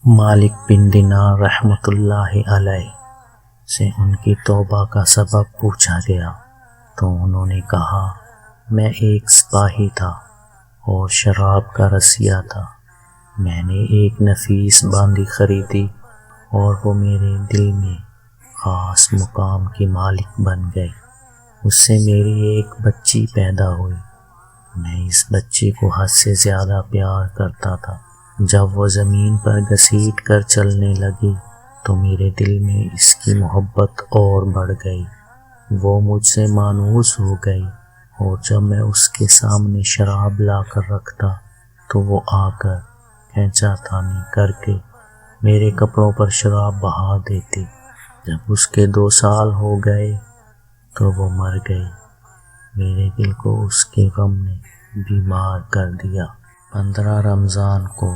مالک بن دینار رحمۃ اللہ علیہ سے ان کی توبہ کا سبب پوچھا گیا تو انہوں نے کہا، میں ایک سپاہی تھا اور شراب کا رسیا تھا۔ میں نے ایک نفیس باندی خریدی اور وہ میرے دل میں خاص مقام کی مالک بن گئی۔ اس سے میری ایک بچی پیدا ہوئی۔ میں اس بچی کو حد سے زیادہ پیار کرتا تھا۔ جب وہ زمین پر گھسیٹ کر چلنے لگی تو میرے دل میں اس کی محبت اور بڑھ گئی۔ وہ مجھ سے مانوس ہو گئی اور جب میں اس کے سامنے شراب لا کر رکھتا تو وہ آ کر کھینچا تانی کر کے میرے کپڑوں پر شراب بہا دیتی۔ جب اس کے 2 سال ہو گئے تو وہ مر گئی۔ میرے دل کو اس کے غم نے بیمار کر دیا۔ 15 رمضان کو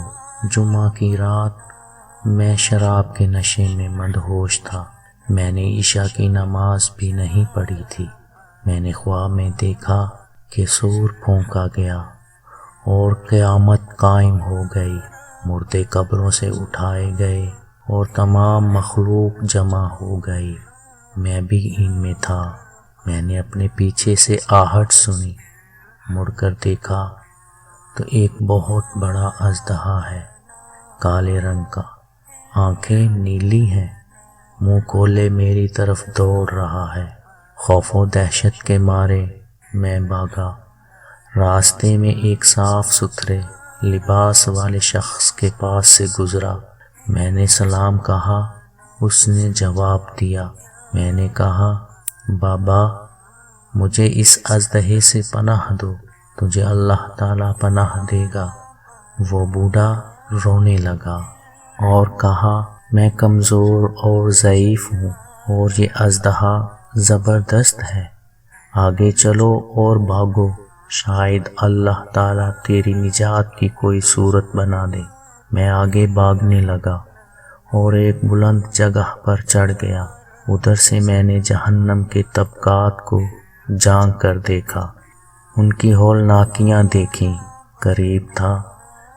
جمعہ کی رات میں شراب کے نشے میں مدہوش تھا۔ میں نے عشاء کی نماز بھی نہیں پڑھی تھی۔ میں نے خواب میں دیکھا کہ سور پھونکا گیا اور قیامت قائم ہو گئی۔ مردے قبروں سے اٹھائے گئے اور تمام مخلوق جمع ہو گئی۔ میں بھی ان میں تھا۔ میں نے اپنے پیچھے سے آہٹ سنی، مڑ کر دیکھا تو ایک بہت بڑا اژدہا ہے، کالے رنگ کا، آنکھیں نیلی ہیں، منہ کھولے میری طرف دوڑ رہا ہے۔ خوف و دہشت کے مارے میں بھاگا۔ راستے میں ایک صاف ستھرے لباس والے شخص کے پاس سے گزرا۔ میں نے سلام کہا، اس نے جواب دیا۔ میں نے کہا، بابا مجھے اس اژدہے سے پناہ دو، تجھے اللہ تعالیٰ پناہ دے گا۔ وہ بوڑھا رونے لگا اور کہا، میں کمزور اور ضعیف ہوں اور یہ اژدہا زبردست ہے، آگے چلو اور بھاگو، شاید اللہ تعالیٰ تیری نجات کی کوئی صورت بنا دے۔ میں آگے بھاگنے لگا اور ایک بلند جگہ پر چڑھ گیا۔ ادھر سے میں نے جہنم کے طبقات کو جھانک کر دیکھا، ان کی ہولناکیاں دیکھیں۔ قریب تھا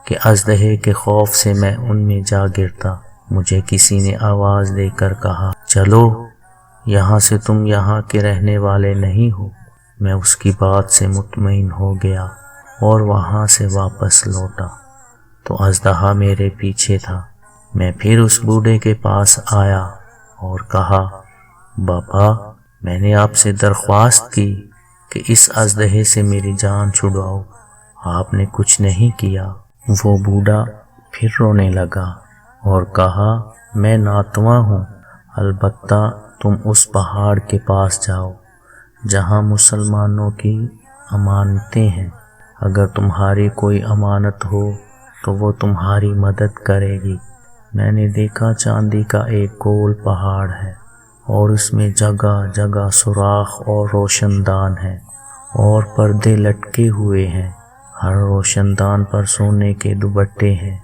کہ اژدہے کے خوف سے میں ان میں جا گرتا۔ مجھے کسی نے آواز دے کر کہا، چلو یہاں سے، تم یہاں کے رہنے والے نہیں ہو۔ میں اس کی بات سے مطمئن ہو گیا اور وہاں سے واپس لوٹا تو اژدہا میرے پیچھے تھا۔ میں پھر اس بوڑھے کے پاس آیا اور کہا، بابا میں نے آپ سے درخواست کی کہ اس اژدہے سے میری جان چھڑاؤ، آپ نے کچھ نہیں کیا۔ وہ بوڑھا پھر رونے لگا اور کہا، میں ناتواں ہوں، البتہ تم اس پہاڑ کے پاس جاؤ جہاں مسلمانوں کی امانتیں ہیں۔ اگر تمہاری کوئی امانت ہو تو وہ تمہاری مدد کرے گی۔ میں نے دیکھا چاندی کا ایک گول پہاڑ ہے اور اس میں جگہ جگہ سوراخ اور روشن دان ہیں اور پردے لٹکے ہوئے ہیں۔ ہر روشن دان پر سونے کے دوپٹے ہیں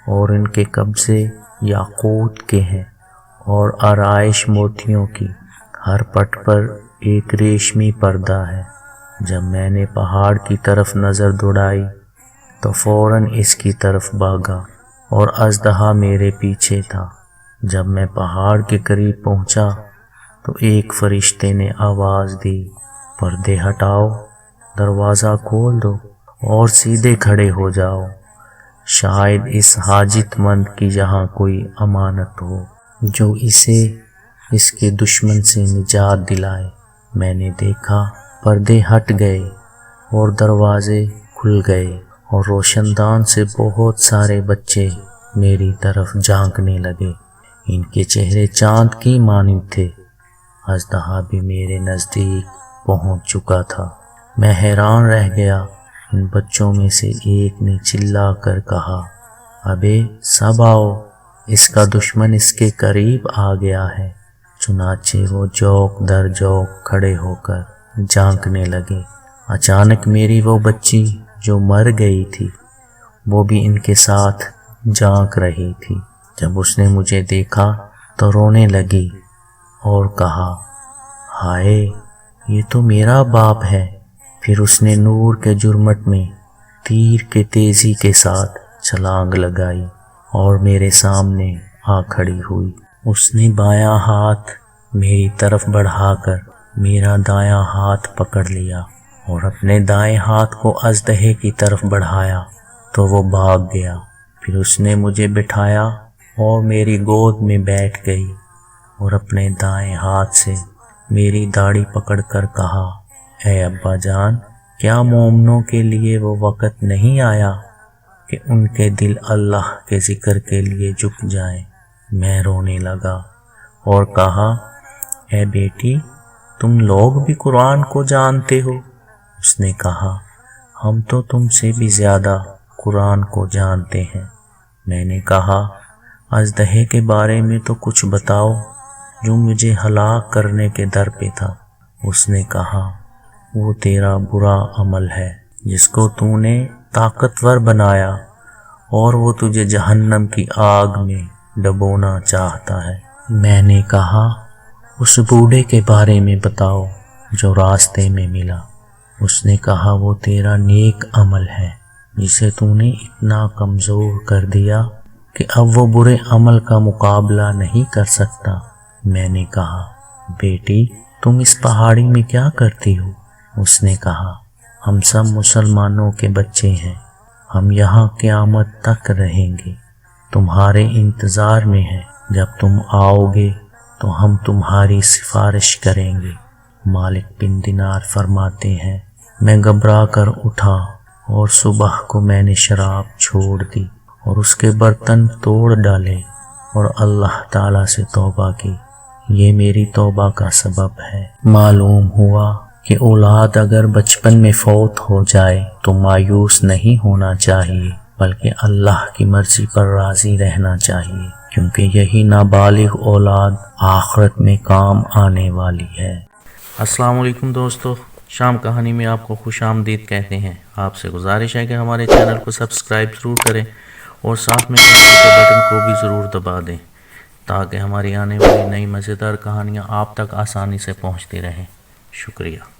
اور ان کے قبضے یاقوت کے ہیں اور آرائش موتیوں کی۔ ہر پٹ پر ایک ریشمی پردہ ہے۔ جب میں نے پہاڑ کی طرف نظر دوڑائی تو فوراً اس کی طرف بھاگا اور اژدہا میرے پیچھے تھا۔ جب میں پہاڑ کے قریب پہنچا تو ایک فرشتے نے آواز دی، پردے ہٹاؤ، دروازہ کھول دو اور سیدھے کھڑے ہو جاؤ، شاید اس حاجت مند کی یہاں کوئی امانت ہو جو اسے اس کے دشمن سے نجات دلائے۔ میں نے دیکھا پردے ہٹ گئے اور دروازے کھل گئے اور روشن دان سے بہت سارے بچے میری طرف جھانکنے لگے۔ ان کے چہرے چاند کی مانند تھے۔ اژدہا بھی میرے نزدیک پہنچ چکا تھا۔ میں حیران رہ گیا۔ ان بچوں میں سے ایک نے چلا کر کہا، ابے سب آؤ، اس کا دشمن اس کے قریب آ گیا ہے۔ چنانچہ وہ جوک در جوک کھڑے ہو کر جھانکنے لگے۔ اچانک میری وہ بچی جو مر گئی تھی وہ بھی ان کے ساتھ جھانک رہی تھی۔ جب اس نے مجھے دیکھا تو رونے لگی اور کہا، ہائے یہ تو میرا باپ ہے۔ پھر اس نے نور کے جرمٹ میں تیر کے تیزی کے ساتھ چھلانگ لگائی۔ اور میرے سامنے آ کھڑی ہوئی۔ اس نے بایاں ہاتھ میری طرف بڑھا کر میرا دایاں ہاتھ پکڑ لیا اور اپنے دائیں ہاتھ کو اژدہے کی طرف بڑھایا تو وہ بھاگ گیا۔ پھر اس نے مجھے بٹھایا اور میری گود میں بیٹھ گئی اور اپنے دائیں ہاتھ سے میری داڑھی پکڑ کر کہا، اے ابا جان، کیا مومنوں کے لیے وہ وقت نہیں آیا کہ ان کے دل اللہ کے ذکر کے لیے جھک جائیں؟ میں رونے لگا اور کہا، اے بیٹی، تم لوگ بھی قرآن کو جانتے ہو؟ اس نے کہا، ہم تو تم سے بھی زیادہ قرآن کو جانتے ہیں۔ میں نے کہا، اژدہے کے بارے میں تو کچھ بتاؤ جو مجھے ہلاک کرنے کے در پہ تھا۔ اس نے کہا، وہ تیرا برا عمل ہے جس کو تو نے طاقتور بنایا اور وہ تجھے جہنم کی آگ میں ڈبونا چاہتا ہے۔ میں نے کہا، اس بوڑھے کے بارے میں بتاؤ جو راستے میں ملا۔ اس نے کہا، وہ تیرا نیک عمل ہے جسے تو نے اتنا کمزور کر دیا کہ اب وہ برے عمل کا مقابلہ نہیں کر سکتا۔ میں نے کہا، بیٹی، تم اس پہاڑی میں کیا کرتی ہو؟ اس نے کہا، ہم سب مسلمانوں کے بچے ہیں، ہم یہاں قیامت تک رہیں گے، تمہارے انتظار میں ہیں، جب تم آؤ گے تو ہم تمہاری سفارش کریں گے۔ مالک بن دینار فرماتے ہیں، میں گھبرا کر اٹھا اور صبح کو میں نے شراب چھوڑ دی اور اس کے برتن توڑ ڈالے اور اللہ تعالیٰ سے توبہ کی۔ یہ میری توبہ کا سبب ہے۔ معلوم ہوا کہ اولاد اگر بچپن میں فوت ہو جائے تو مایوس نہیں ہونا چاہیے، بلکہ اللہ کی مرضی پر راضی رہنا چاہیے، کیونکہ یہی نابالغ اولاد آخرت میں کام آنے والی ہے۔ السلام علیکم دوستو، شام کہانی میں آپ کو خوش آمدید کہتے ہیں۔ آپ سے گزارش ہے کہ ہمارے چینل کو سبسکرائب ضرور کریں اور ساتھ میں گھنٹی کے بٹن کو بھی ضرور دبا دیں تاکہ ہماری آنے والی نئی مزیدار کہانیاں آپ تک آسانی سے پہنچتی رہیں۔ شکریہ۔